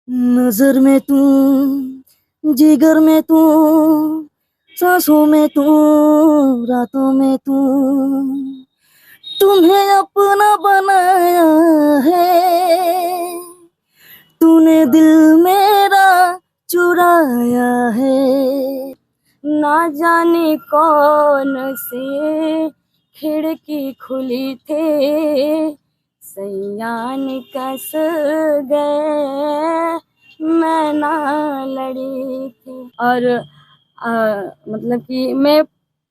नजर में तू, जिगर में तू, सांसों में तू, रातों में तू, तुम्हें अपना बनाया है, तूने दिल मेरा चुराया है। ना जाने कौन से खिड़की खुली थे, सैयान कस गए, मैं ना लड़ी थी। और मतलब कि मैं,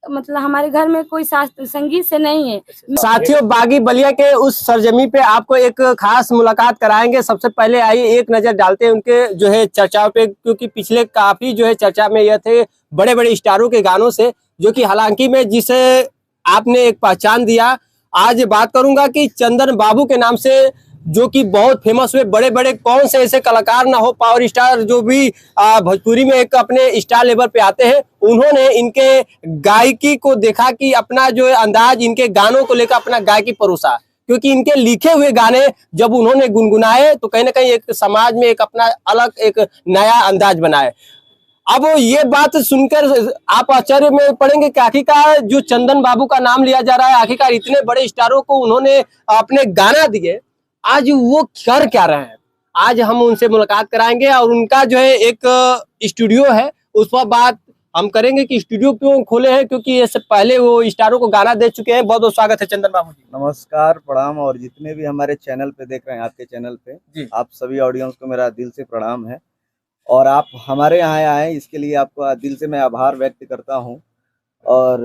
मतलब हमारे घर में कोई शास्त्र संगीत से नहीं है। साथियों, बागी बलिया के उस सरजमी पे आपको एक खास मुलाकात कराएंगे। सबसे पहले आइए एक नजर डालते हैं उनके जो है चर्चाओं पे, क्योंकि पिछले काफी जो है चर्चा में यह थे बड़े बड़े स्टारों के गानों से, जो कि हालांकि में जिसे आपने एक पहचान दिया। आज बात करूंगा कि चंदन बाबू के नाम से, जो कि बहुत फेमस हुए। बड़े बड़े कौन से ऐसे कलाकार ना हो, पावर स्टार जो भी भोजपुरी में एक अपने स्टार लेवल पे आते हैं, उन्होंने इनके गायकी को देखा कि अपना जो है अंदाज, इनके गानों को लेकर अपना गायकी परोसा। क्योंकि इनके लिखे हुए गाने जब उन्होंने गुनगुनाए तो कहीं ना कहीं एक समाज में एक अपना अलग एक नया अंदाज बनाए। अब ये बात सुनकर आप आश्चर्य में पड़ेंगे कि आखिरकार जो चंदन बाबू का नाम लिया जा रहा है, आखिरकार इतने बड़े स्टारों को उन्होंने अपने गाना दिए, आज वो कर क्या रहे हैं। आज हम उनसे मुलाकात कराएंगे और उनका जो है एक स्टूडियो है, उस पर बात हम करेंगे कि स्टूडियो क्यों खोले हैं, क्योंकि इससे पहले वो स्टारों को गाना दे चुके हैं। बहुत बहुत स्वागत है चंदन बाबू जी। नमस्कार, प्रणाम। और जितने भी हमारे चैनल पे देख रहे हैं, आपके चैनल पे जी। आप सभी ऑडियंस को मेरा दिल से प्रणाम है। और आप हमारे यहाँ आए, इसके लिए आपका दिल से मैं आभार व्यक्त करता हूँ। और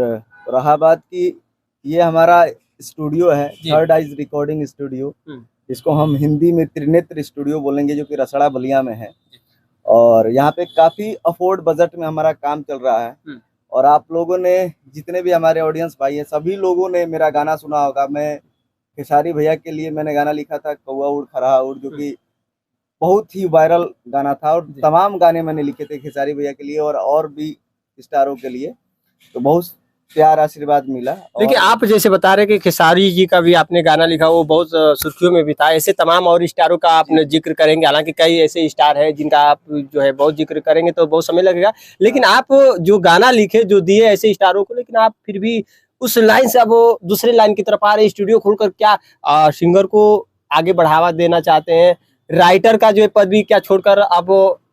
रहा बात की, ये हमारा स्टूडियो है, थर्ड आइज रिकॉर्डिंग स्टूडियो, इसको हम हिंदी में त्रिनेत्र स्टूडियो बोलेंगे, जो कि रसड़ा बलिया में है। और यहाँ पे काफी अफोर्ड बजट में हमारा काम चल रहा है। और आप लोगों ने, जितने भी हमारे ऑडियंस भाई है, सभी लोगों ने मेरा गाना सुना होगा। मैं खेसारी भैया के लिए मैंने गाना लिखा था, कौआ उड़ खरहा उड़, जो कि बहुत ही वायरल गाना था। और तमाम गाने मैंने लिखे थे खेसारी भैया के लिए और भी स्टारों के लिए। तो बहुत प्यार आशीर्वाद मिला। देखिए, आप जैसे बता रहे कि खेसारी जी का भी आपने गाना लिखा, वो बहुत सुर्खियों में भी था। ऐसे तमाम और स्टारों का आपने जिक्र करेंगे, हालांकि कई ऐसे स्टार हैं जिनका आप जो है बहुत जिक्र करेंगे तो बहुत समय लगेगा। लेकिन आप जो गाना लिखे, जो दिए ऐसे स्टारों को, लेकिन आप फिर भी उस लाइन से अब दूसरे लाइन की तरफ आ रहे। स्टूडियो खोलकर क्या सिंगर को आगे बढ़ावा देना चाहते हैं? राइटर का जो पद भी क्या छोड़कर अब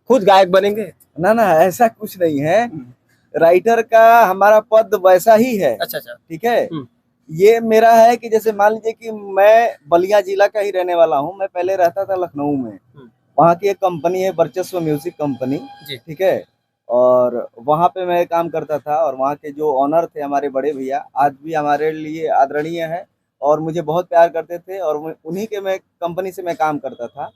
खुद गायक बनेंगे? ना ना, ऐसा कुछ नहीं है। राइटर का हमारा पद वैसा ही है। अच्छा, ठीक है। ये मेरा है कि जैसे मान लीजिए कि मैं बलिया जिला का ही रहने वाला हूँ। मैं पहले रहता था लखनऊ में, वहाँ की एक कंपनी है वर्चस्व म्यूजिक कंपनी, ठीक है। और वहाँ पे मैं काम करता था। और वहाँ के जो ऑनर थे हमारे बड़े भैया, आज भी हमारे लिए आदरणीय है और मुझे बहुत प्यार करते थे। और उन्हीं के मैं कंपनी से मैं काम करता था।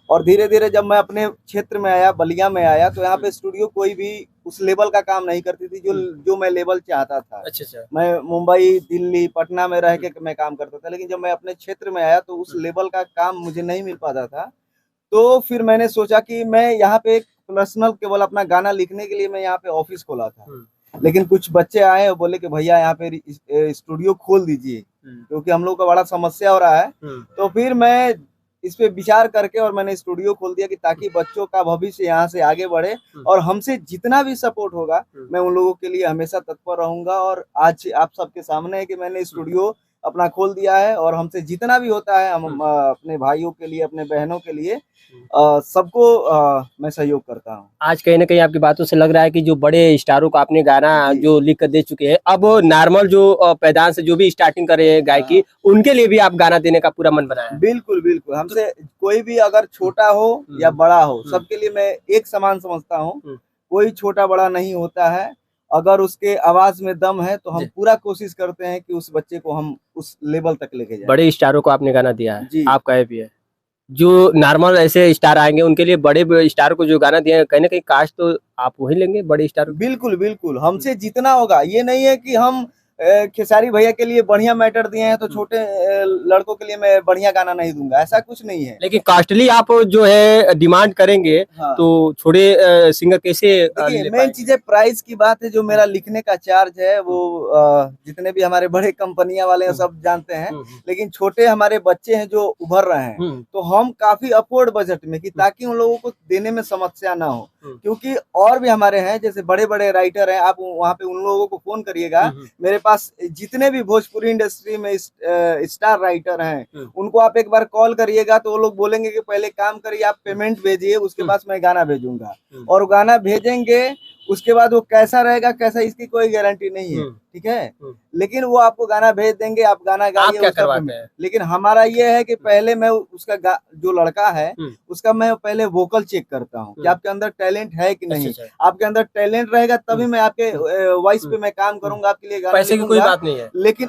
और धीरे धीरे जब मैं अपने क्षेत्र में आया, बलिया में आया, तो यहाँ पे स्टूडियो कोई भी उस लेवल का काम नहीं करती थी जो मैं लेवल चाहता था। अच्छा। मैं मुंबई, दिल्ली, पटना में रह के मैं काम करता था, लेकिन जब मैं अपने क्षेत्र में आया तो उस लेवल का काम मुझे नहीं मिल पाता था। तो फिर मैंने सोचा कि मैं यहाँ पे एक पर्सनल केवल अपना गाना लिखने के लिए मैं यहाँ पे ऑफिस खोला था। लेकिन कुछ बच्चे आए और बोले कि भैया यहाँ पे स्टूडियो खोल दीजिए, क्योंकि हम लोग का बड़ा समस्या हो रहा है। तो फिर मैं इस पे विचार करके और मैंने स्टूडियो खोल दिया कि ताकि बच्चों का भविष्य यहाँ से आगे बढ़े। और हमसे जितना भी सपोर्ट होगा, मैं उन लोगों के लिए हमेशा तत्पर रहूंगा। और आज आप सबके सामने है कि मैंने स्टूडियो अपना खोल दिया है। और हमसे जितना भी होता है, हम अपने भाइयों के लिए, अपने बहनों के लिए सबको मैं सहयोग करता हूँ। आज कहीं ना कहीं आपकी बातों से लग रहा है कि जो बड़े स्टारों को आपने गाना जो लिख कर दे चुके हैं, अब नॉर्मल जो पैदान से जो भी स्टार्टिंग कर रहे हैं गायकी, उनके लिए भी आप गाना देने का पूरा मन बनाया है। बिल्कुल बिल्कुल। हमसे कोई भी अगर छोटा हो या बड़ा हो, सबके लिए मैं एक समान समझता हूँ। कोई छोटा बड़ा नहीं होता है। अगर उसके आवाज में दम है तो हम पूरा कोशिश करते हैं कि उस बच्चे को हम उस लेवल तक लेके जाएं। बड़े स्टारों को आपने गाना दिया है, आप कहे भी है। जो नॉर्मल ऐसे स्टार आएंगे उनके लिए, बड़े स्टार को जो गाना दिया, कहीं ना कहीं काश तो आप वही लेंगे, बड़े स्टार। बिल्कुल बिल्कुल, हमसे जितना होगा। ये नहीं है कि हम खेसारी भैया के लिए बढ़िया मैटर दिए हैं तो छोटे लड़कों के लिए मैं बढ़िया गाना नहीं दूंगा, ऐसा कुछ नहीं है। लेकिन कॉस्टली आप जो है डिमांड करेंगे हाँ। तो छोटे सिंगर कैसे देखिए ले मेन पाएंगे? चीज है प्राइस की बात है, जो मेरा लिखने का चार्ज है वो जितने भी हमारे बड़े कंपनियां वाले हैं सब जानते हैं, लेकिन छोटे हमारे बच्चे हैं जो उभर रहे हैं तो हम काफी अफोर्ड बजट में, कि ताकि उन लोगों को देने में समस्या ना हो, क्योंकि और भी हमारे हैं जैसे बड़े बड़े राइटर हैं, आप वहाँ पे उन लोगों को फोन करिएगा, मेरे पास जितने भी भोजपुरी इंडस्ट्री में स्टार राइटर हैं उनको आप एक बार कॉल करिएगा तो वो लोग बोलेंगे कि पहले काम करिए, आप पेमेंट भेजिए, उसके बाद मैं गाना भेजूंगा, और गाना भेजेंगे उसके बाद वो कैसा रहेगा कैसा इसकी कोई गारंटी नहीं है, ठीक है, लेकिन वो आपको गाना भेज देंगे, आप गाना गाइए, क्या करवाते हैं? लेकिन हमारा ये है कि पहले मैं उसका जो लड़का है उसका मैं पहले वोकल चेक करता हूँ कि आपके अंदर टैलेंट है कि नहीं। आपके अंदर टैलेंट रहेगा तभी मैं आपके वॉइस पे मैं काम करूंगा, आपके लिए गाना पैसे की कोई बात नहीं है। लेकिन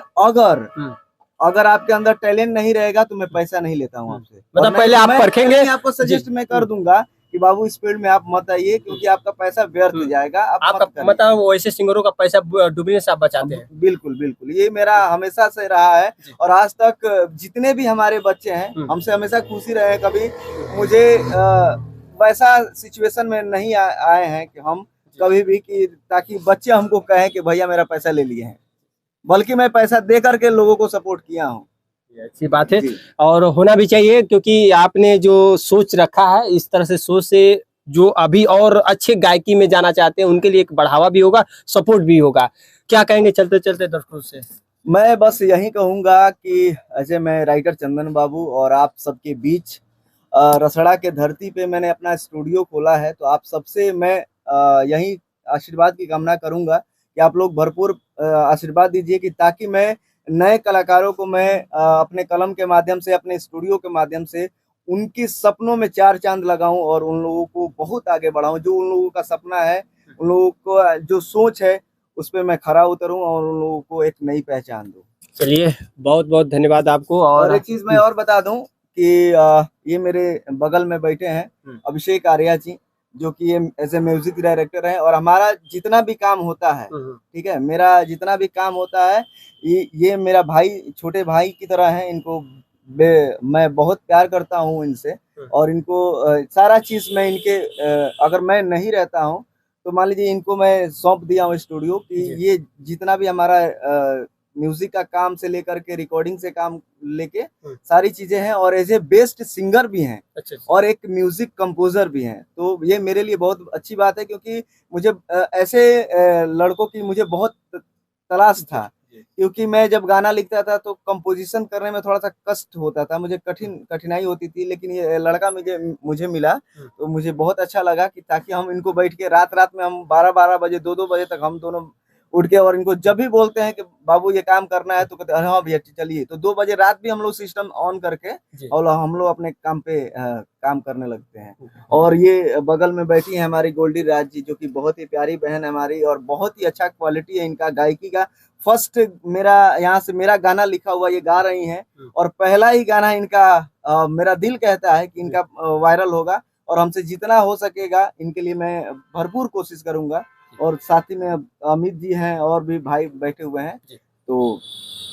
अगर आपके अंदर टैलेंट नहीं रहेगा तो मैं पैसा नहीं लेता हूँ आपसे। मतलब पहले आप परखेंगे, आपको सजेस्ट मैं कर दूंगा कि बाबू इस फील्ड में आप मत आइए, क्योंकि आपका पैसा व्यर्थ जाएगा। आपका मतलब वैसे सिंगरों का पैसा डूबने से आप बचाते हैं? बिल्कुल बिल्कुल, ये मेरा हमेशा से रहा है, और आज तक जितने भी हमारे बच्चे हैं हमसे हमेशा खुशी रहे, कभी मुझे वैसा सिचुएशन में नहीं आए हैं कि हम कभी भी कि ताकि बच्चे हमको कहें कि भैया मेरा पैसा ले लिए हैं, बल्कि मैं पैसा दे करके लोगों को सपोर्ट किया हूँ। अच्छी बात है, और होना भी चाहिए, क्योंकि आपने जो सोच रखा है इस तरह से सोच से जो अभी और अच्छे गायकी में जाना चाहते हैं उनके लिए एक बढ़ावा भी होगा, सपोर्ट भी होगा। क्या कहेंगे चलते चलते दर्शकों से? मैं बस यही कहूंगा कि ऐसे मैं राइटर चंदन बाबू और आप सबके बीच रसड़ा के धरती पे मैंने अपना स्टूडियो खोला है, तो आप सबसे मैं यही आशीर्वाद की कामना करूंगा कि आप लोग भरपूर आशीर्वाद दीजिए, कि ताकि मैं नए कलाकारों को मैं अपने कलम के माध्यम से, अपने स्टूडियो के माध्यम से उनकी सपनों में चार चांद लगाऊं और उन लोगों को बहुत आगे बढ़ाऊं। जो उन लोगों का सपना है, उन लोगों को जो सोच है, उस पर मैं खरा उतरूं और उन लोगों को एक नई पहचान दूं। चलिए, बहुत बहुत धन्यवाद आपको। और एक चीज मैं और बता दूं कि ये मेरे बगल में बैठे हैं अभिषेक आर्या जी, जो कि ये एज ए म्यूजिक डायरेक्टर है, और हमारा जितना भी काम होता है, ठीक है, मेरा जितना भी काम होता है, ये मेरा भाई, छोटे भाई की तरह है। इनको मैं बहुत प्यार करता हूँ इनसे, और इनको सारा चीज मैं इनके अगर मैं नहीं रहता हूँ तो मान लीजिए इनको मैं सौंप दिया हूँ स्टूडियो, कि ये जितना भी हमारा म्यूजिक का काम से लेकर के रिकॉर्डिंग से काम लेके सारी चीजें हैं, और एज ए बेस्ट सिंगर भी हैं, और एक म्यूजिक कंपोजर भी हैं। तो ये मेरे लिए बहुत अच्छी बात है, क्योंकि मुझे ऐसे लड़कों की मुझे बहुत तलाश था, क्योंकि मैं जब गाना लिखता था तो कंपोजिशन करने में थोड़ा सा कष्ट होता था, मुझे कठिनाई होती थी, लेकिन ये लड़का मुझे मिला तो मुझे बहुत अच्छा लगा, कि ताकि हम इनको बैठ के रात में हम 12 बजे 2 बजे तक हम दोनों उठ के, और इनको जब भी बोलते हैं कि बाबू ये काम करना है तो कहते हैं हाँ भैया चलिए, तो 2 बजे रात भी हम लोग सिस्टम ऑन करके और हम लोग अपने काम पे काम करने लगते हैं। और ये बगल में बैठी है हमारी गोल्डी राज जी, जो कि बहुत ही प्यारी बहन है हमारी, और बहुत ही अच्छा क्वालिटी है इनका गायकी का। फर्स्ट मेरा यहाँ से मेरा गाना लिखा हुआ ये गा रही हैं, और पहला ही गाना इनका मेरा दिल कहता है कि इनका वायरल होगा, और हमसे जितना हो सकेगा इनके लिए मैं भरपूर कोशिश करूंगा। और साथ ही में अमित जी हैं और भी भाई बैठे हुए हैं, तो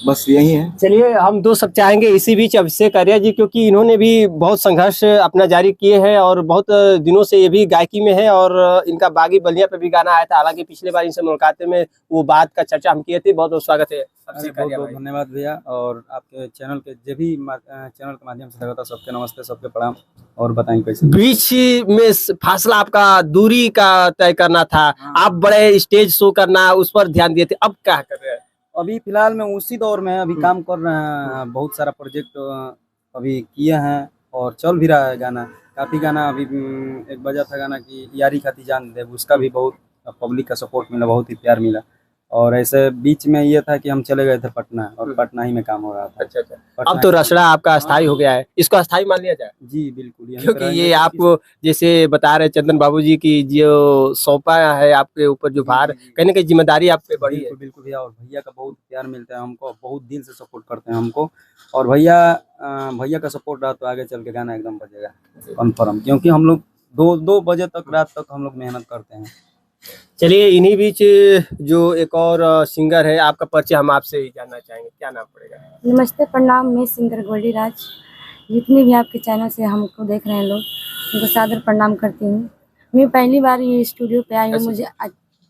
बस यही है। चलिए, हम दो सब चाहेंगे इसी बीच अभिषेक आर्या जी, क्योंकि इन्होंने भी बहुत संघर्ष अपना जारी किए हैं और बहुत दिनों से ये भी गायकी में है, और इनका बागी बलिया पे भी गाना आया था। हालांकि पिछले बार इनसे मुलाकात में वो बात का चर्चा हम किए थे। बहुत बहुत स्वागत है अभिषेक आर्या भाई। धन्यवाद भैया, और आपके चैनल के जो भी चैनल के माध्यम से लगा था, सबके नमस्ते, सबके प्रणाम। और बताएं कैसे बीच में फासला आपका दूरी का तय करना था, आप बड़े स्टेज शो करना उस पर ध्यान दिए थे, अब क्या कर रहे हैं? अभी फिलहाल में उसी दौर में अभी काम कर रहे हैं, बहुत सारा प्रोजेक्ट अभी किए हैं और चल भी रहा है गाना। काफ़ी गाना अभी एक बजा था गाना की यारी खाती जान दे, उसका भी बहुत पब्लिक का सपोर्ट मिला, बहुत ही प्यार मिला। और ऐसे बीच में ये था कि हम चले गए थे पटना, और पटना ही में काम हो रहा था। अच्छा। अब तो रसड़ा आपका अस्थाई हो गया है, इसको अस्थाई मान लिया जाए? जी बिल्कुल, क्योंकि ये आपको जैसे बता रहे चंदन बाबू जी की जो सौंपा है आपके ऊपर जो भार, कहीं ना कहीं जिम्मेदारी आप पे बड़ी है। बिल्कुल भैया, और भैया का बहुत प्यार मिलता है हमको, बहुत दिल से सपोर्ट करते हैं हमको, और भैया का सपोर्ट रहा तो आगे चल के गाना एकदम बजेगा कन्फर्म। क्योंकि हम लोग 2 बजे तक रात तक हम लोग मेहनत करते हैं। चलिए इन्हीं बीच जो एक और सिंगर है, आपका परिचय हम आपसे जानना चाहेंगे, क्या नाम पड़ेगा? नमस्ते, प्रणाम। मैं सिंगर गोल्डी राज। जितने भी आपके चैनल से हमको देख रहे हैं लोग, उनको सादर प्रणाम करती हूँ। मैं पहली बार ये स्टूडियो पे आई हूँ। अच्छा। मुझे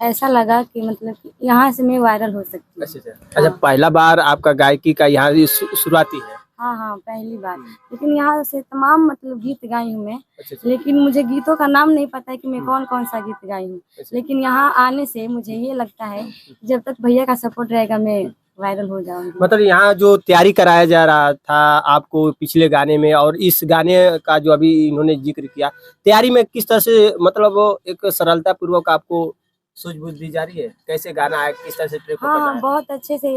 ऐसा लगा कि मतलब कि यहाँ से मैं वायरल हो सकती हूँ। अच्छा, पहला बार आपका गायकी का यहाँ शुरुआती है? हाँ, पहली बार। लेकिन यहाँ से तमाम मतलब गीत गाई हूँ मैं। अच्छा। लेकिन मुझे गीतों का नाम नहीं पता है कि मैं कौन कौन सा गीत गाई हूँ। लेकिन यहाँ आने से मुझे ये लगता है जब तक भैया का सपोर्ट रहेगा मैं वायरल हो जाऊंगी। मतलब यहाँ जो तैयारी कराया जा रहा था आपको पिछले गाने में और इस गाने का जो अभी इन्होंने जिक्र किया, तैयारी में किस तरह से मतलब एक सरलता पूर्वक आपको सूझबूझ दी जा रही है? कैसे गाना है, किस तरह से ट्रैक को करना हाँ, है? बहुत अच्छे से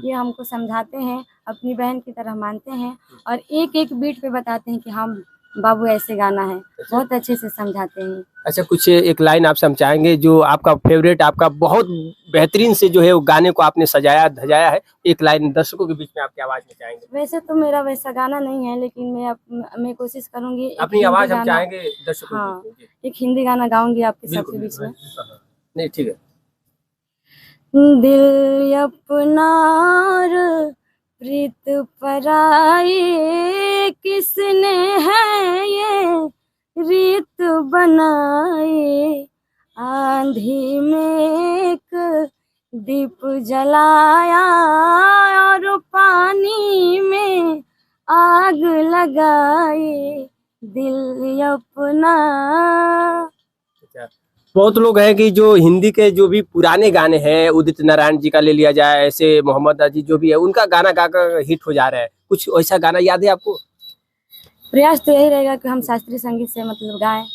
ये हमको समझाते हैं, अपनी बहन की तरह मानते हैं और एक एक बीट पे बताते हैं कि हाँ बाबू ऐसे गाना है। बहुत अच्छे से समझाते हैं। अच्छा, कुछ एक लाइन आप समझाएंगे जो आपका फेवरेट, आपका बहुत बेहतरीन से जो है वो गाने को आपने सजाया धजाया है, एक लाइन दर्शकों के बीच में आपकी आवाज में चाहेंगे? वैसे तो मेरा वैसा गाना नहीं है, लेकिन मैं कोशिश करूंगी अपनी आवाज हम चाहेंगे दर्शकों हाँ, के बीच में। एक हिंदी गाना गाऊंगी आपके सबके बिल्कुल, बीच में। नहीं ठीक है। दिल अपना और प्रीत पराई, किसने है ये रीत बनाई। आंधी में एक दीप जलाया और पानी में आग लगाई। दिल अपना। बहुत लोग हैं कि जो हिंदी के जो भी पुराने गाने हैं, उदित नारायण जी का ले लिया जाए, ऐसे मोहम्मद अजीज जो भी है, उनका गाना गाकर हिट हो जा रहा है। कुछ ऐसा गाना याद है आपको? प्रयास तो यही रहेगा कि हम शास्त्रीय संगीत से मतलब गाएं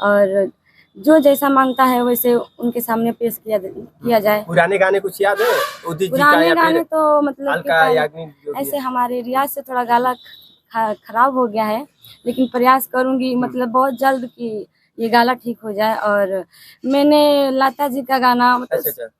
और जो जैसा मांगता है वैसे उनके सामने पेश किया जाए। पुराने गाने कुछ याद है उदित जी का पुराने या गाने फिर तो मतलब कि अलका याग्निक जो भी ऐसे है? हमारे रियाज से थोड़ा गला खराब हो गया है, लेकिन प्रयास करूंगी मतलब बहुत जल्द कि ये गाला ठीक हो जाए। और मैंने लता जी का गाना मतलब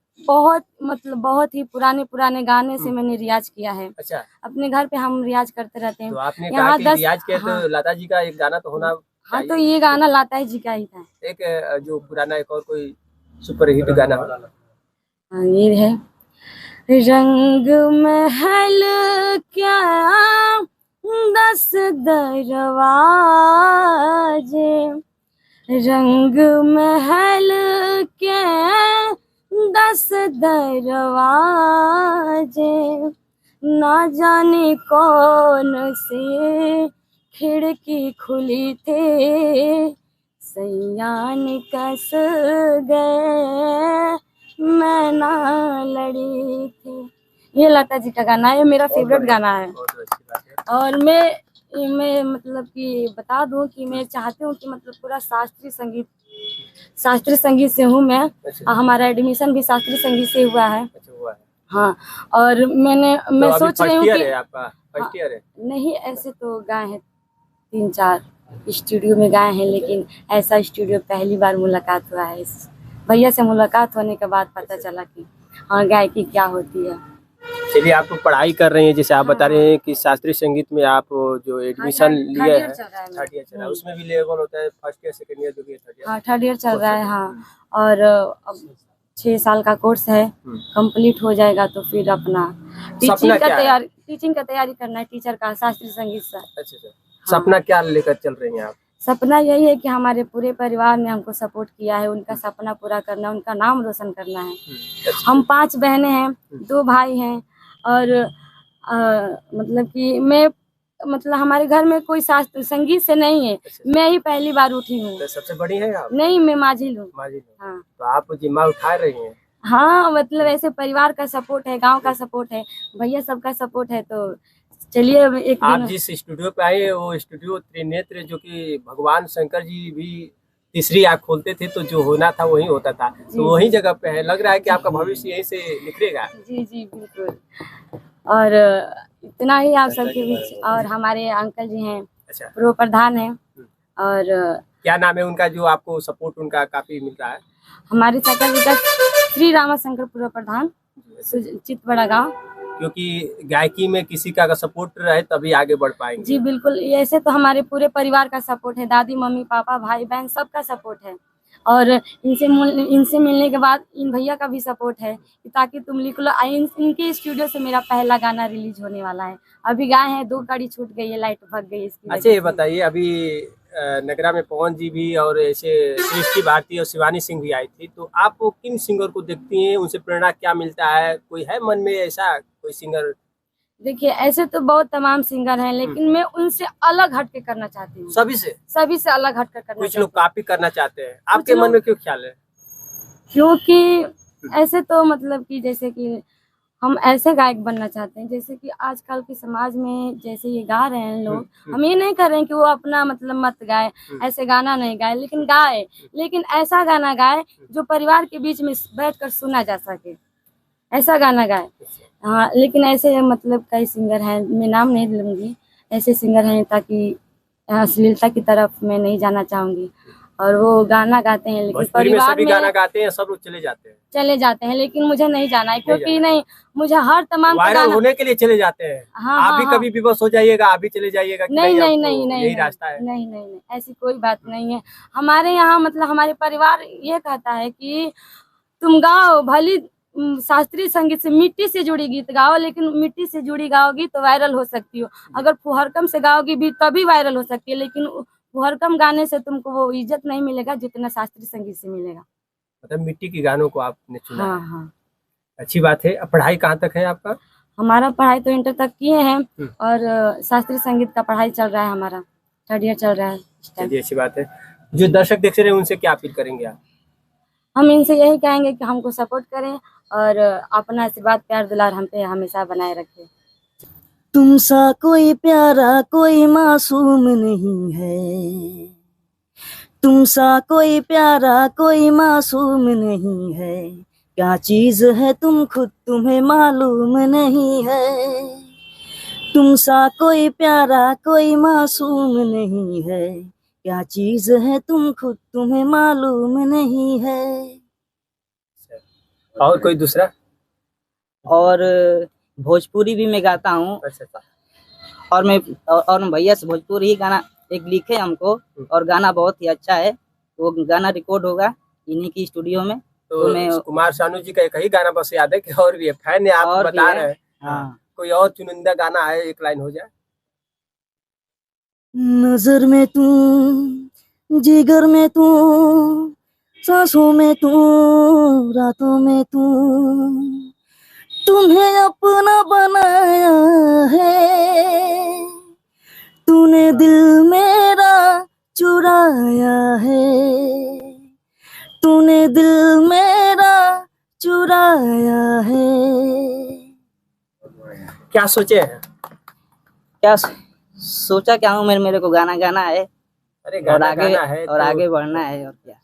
बहुत ही पुराने गाने से मैंने रियाज किया है। अच्छा। अपने घर पे हम रियाज करते रहते हैं। तो आपने कहा यहाँ कि 10 रियाज के तो लता जी का एक गाना तो होना हाँ, चाहिए। तो ये गाना लता जी का ही था। एक जो पुराना एक और कोई सुपर हिट गाना हो? हाँ, ये है। रंग महल क्या 10 दरवाजे, रंग महल के 10 दरवाजे, ना जाने कौन से खिड़की खुली थे, सैयान कस गए मैं ना लड़ी थी। ये लता जी का गाना है, मेरा फेवरेट गाना है। और मैं मतलब कि बता दूं कि मैं चाहती हूँ कि मतलब पूरा शास्त्रीय संगीत से हूँ मैं। हमारा एडमिशन भी शास्त्रीय संगीत से हुआ है। हाँ, और मैं सोच रही हूँ कि आपका फर्स्ट ईयर है? नहीं, ऐसे तो गाए हैं 3-4 स्टूडियो में गाए हैं, लेकिन ऐसा स्टूडियो पहली बार मुलाकात हुआ है। भैया से मुलाकात होने के बाद पता चला कि हाँ गायकी क्या होती है। चलिए, आप पढ़ाई कर रहे हैं, जैसे आप बता रहे हैं कि शास्त्रीय संगीत में आप जो एडमिशन लिए हैं, थर्ड ईयर चल रहा है, उसमें भी लेवल होता है फर्स्ट ईयर सेकंड ईयर जो भी थर्ड ईयर? हाँ, थर्ड ईयर चल रहा है। हाँ, और अब 6 साल का कोर्स है, कंप्लीट हो जाएगा तो फिर अपना टीचिंग का तैयारी करना है, टीचर का शास्त्रीय संगीत से। अच्छा। सपना क्या लेकर चल रही हैं आप? सपना यही है कि हमारे पूरे परिवार ने हमको सपोर्ट किया है, उनका सपना पूरा करना, उनका नाम रोशन करना है। हम 5 बहनें हैं, 2 भाई हैं और मतलब कि मैं मतलब हमारे घर में कोई शास्त्रीय संगीत से नहीं है। मैं ही पहली बार उठी हूँ। तो सबसे बड़ी है आप? नहीं, मैं माझिल हूँ। हाँ। तो आप जिम्मा उठा रही हैं? हाँ, मतलब ऐसे परिवार का सपोर्ट है, गांव का सपोर्ट है, भैया सबका सपोर्ट है। तो चलिए एक दिन आप जिस स्टूडियो पे आए वो स्टूडियो त्रिनेत्र, जो कि भगवान शंकर जी भी तीसरी आँख खोलते थे, तो जो होना था वही होता था, तो वही जगह पे है। लग रहा है कि आपका भविष्य यहीं से निखरेगा। जी बिल्कुल। और इतना ही आप सबके बीच। और हमारे अंकल जी हैं, अच्छा, पूर्व प्रधान हैं। और क्या नाम है उनका जो आपको सपोर्ट उनका काफी मिल रहा है? हमारे चाचा जी का श्री रामाशंकर पूर्व प्रधान, चितबड़ा गाँव। क्योंकि गायकी में किसी का सपोर्ट रहे तभी आगे बढ़ पाएंगे। जी बिल्कुल, ऐसे तो हमारे पूरे परिवार का सपोर्ट है, दादी मम्मी पापा भाई बहन सबका सपोर्ट है। और इनसे मिलने के बाद इन भैया का भी सपोर्ट है कि ताकि तुम लिख लो। इनके स्टूडियो से मेरा पहला गाना रिलीज होने वाला है। अभी गाए हैं, 2 कड़ी छूट गई है, लाइट भग गई इसकी अच्छा वजह ये से। बताइए, अभी नगरा में पवन जी भी और ऐसे सृष्टि भारती और शिवानी सिंह भी आई थी, तो आप किन सिंगर को देखती हैं, उनसे प्रेरणा क्या मिलता है? कोई है मन में ऐसा कोई सिंगर? देखिए ऐसे तो बहुत तमाम सिंगर हैं, लेकिन मैं उनसे अलग हट के करना चाहती हूँ। सभी से? सभी से अलग हट कर करना कुछ चाहती लोग हूँ। कॉपी करना चाहते हैं, आपके मन में क्यों ख्याल है? क्योंकि ऐसे तो मतलब कि जैसे कि हम ऐसे गायक बनना चाहते हैं जैसे कि आजकल के समाज में जैसे ये गा रहे हैं लोग, हम ये नहीं कर रहे हैं कि वो अपना मतलब मत गाए, ऐसे गाना नहीं गाए, लेकिन गाए, लेकिन ऐसा गाना गाए जो परिवार के बीच में बैठकर सुना जा सके, ऐसा गाना गाए। हाँ, लेकिन ऐसे मतलब कई सिंगर हैं, मैं नाम नहीं लूंगी, ऐसे सिंगर हैं ताकि अश्लीलता की तरफ मैं नहीं जाना चाहूंगी। और वो गाना गाते हैं लेकिन भोजपुरी में परिवार सभी में गाना गाते हैं, सब लोग चले जाते हैं, लेकिन मुझे नहीं जाना है, क्योंकि जाना। नहीं, मुझे हर तमाम का वायरल गाना। होने के लिए चले जाते हैं। हाँ, आप हाँ, भी हाँ। कभी विवश हो जाइएगा, आप भी चले जाइएगा कि नहीं नहीं आपको नहीं नहीं यही नहीं, रास्ता है? नहीं नहीं नहीं, ऐसी कोई बात नहीं है। हमारे यहाँ मतलब हमारे परिवार ये कहता है कि तुम गाओ भली शास्त्रीय संगीत से, मिट्टी से जुड़ी गीत गाओ, लेकिन मिट्टी से जुड़ी गाओगी तो वायरल हो सकती हो। अगर फुहरकम से गाओगी भी तभी वायरल हो सकती है, लेकिन फुहरकम गाने से तुमको वो इज्जत नहीं मिलेगा जितना शास्त्रीय संगीत से मिलेगा। मतलब मिट्टी के गानों को आपने चुना हाँ है। हाँ। अच्छी बात है। अब पढ़ाई कहाँ तक है आपका? हमारा पढ़ाई तो इंटर तक किए हैं और शास्त्रीय संगीत का पढ़ाई चल रहा है, हमारा 3rd ईयर चल रहा है इस टाइम। चलिए अच्छी बात है। जो दर्शक देख रहे हैं उनसे क्या अपील करेंगे आप? हम इनसे यही कहेंगे कि हमको सपोर्ट करें और अपना आशीर्वाद प्यार दुलार हम पे हमेशा बनाए रखें। तुमसा कोई प्यारा कोई मासूम नहीं है, तुमसा कोई प्यारा कोई मासूम नहीं है, क्या चीज है तुम खुद तुम्हें मालूम नहीं है। तुमसा कोई प्यारा कोई मासूम नहीं है, क्या चीज है तुम खुद तुम्हें मालूम नहीं है। और कोई दूसरा? और भोजपुरी भी मैं गाता हूँ, अच्छा। और भैया से भोजपुरी ही गाना एक लिखे हमको, और गाना बहुत ही अच्छा है। वो गाना रिकॉर्ड होगा इन्हीं की स्टूडियो में। तो मैं कुमार सानू जी का एक ही गाना बस याद है कि और भी है? फैन है आप और भी बता है। रहे हैं। हाँ, कोई और चुनिंदा गाना है, एक लाइन हो जाए? नजर में तू, जिगर में तू, सांसों में तू, रातों में तू, तुम्हें अपना बनाया है, तूने दिल मेरा चुराया है, तूने दिल मेरा चुराया है। क्या सोचे हैं? क्या सोचा क्या हूँ, मेरे को गाना गाना है अरे और गाना आगे गाना है और तो आगे बढ़ना है, और क्या।